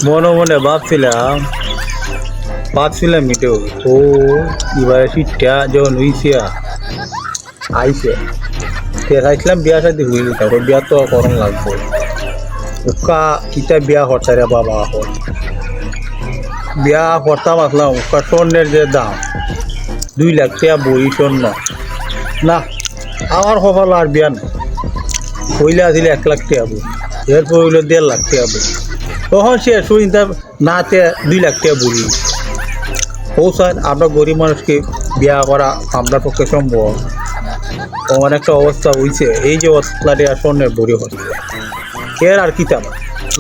মনে মনে ভাবছিলাম মিটেও ও এবারে শীতটা যখন হইছে আইছে চাইছিলাম বিয়া সাথে হইল তারপর বিয়া তো করণ লাগবো উকা কিতা বিয়া হরতা রে বাবা হল বিয়া হরতাম আসলাম উকা স্বর্ণের যে দাম 2 লাখ টাকা বই স্বর্ণ না আমার কপাল আর বিয়া না হইলে আসলে 1 লাখ টাকা বই এরপর হইলো 1.5 লাখ টাকা বই তখন সে চিন্তা নাতে 2 লাখ টাকা বলি ও স্যার আমরা গরিব মানুষকে বিয়া করা আপনার পক্ষে সম্ভব এমন একটা অবস্থা হয়েছে এই যে অবস্থাটি আর স্বর্ণের বড়ি হচ্ছে এর আর কিতাব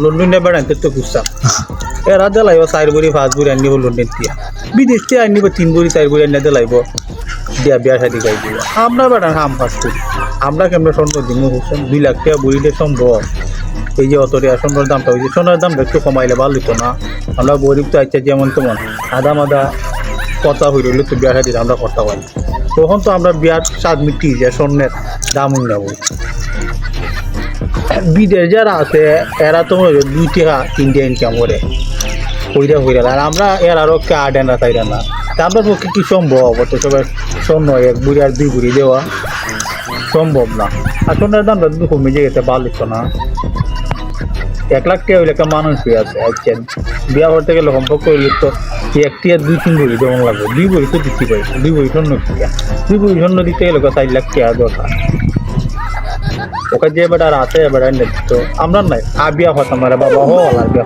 লন্ডনে বেড়াইতে তো খুঁজতাম এর আর দিলাইব 4 বড়ি 5 বড়ি আনিব লন্ডন দিয়া বিদেশ থেকে আনিব 3 বড়ি 4 বড়ি আনিয়ে দিলাইব দিয়া বিয়া শাদি গাই দিব আমরা বেড়া হাম পাস করি আমরা কেমন স্বর্ণ দিব 2 লাখ টাকা বড়িতে সম্ভব এই যে অত টাকা স্বর্ণের দামটা হয়েছে স্বর্ণের দামটা একটু কমাইলে ভালো হতো না আমরা গরিব তো আচ্ছা যেমন তেমন আদা কথা হইলে তো বিয়া শাদি আমরা করতে পারি তখন তো আমরা বিয়ার স্বাদ মিটি যে স্বর্ণের দাম নেব বিদেশ যারা আছে এরা তো 2 টাকা 3 টাকা ইনকাম করে হইরা আর আমরা এর আরো কার্ড না তাইরা না আমরা পক্ষে কি সম্ভব অত সবাই স্বর্ণ 1 বুড়ি আর 2 বুড়ি দেওয়া সম্ভব না আর স্বর্ণের দামটা যদি কমে যেতে ভালো হতো না 1 লাখ টাকা হইলে একটা মানুষ হয়ে আছে আচ্ছা বিয়া করতে গেলে সম্পর্ক হইলে তো 1 টাকা 2-3 বড়ি যেমন লাগবে 2 বড়ি তো দিতে পারি 2 বড়ি স্বর্ণ দিয়া 2 বড়ি স্বর্ণ দিতে গেলে 4 লাখ টাকা দরকার ওকে যে বেটার আছে এবার তো আমরা নাই আর বিয়া হতাম না রে বাবা হল আর বিয়া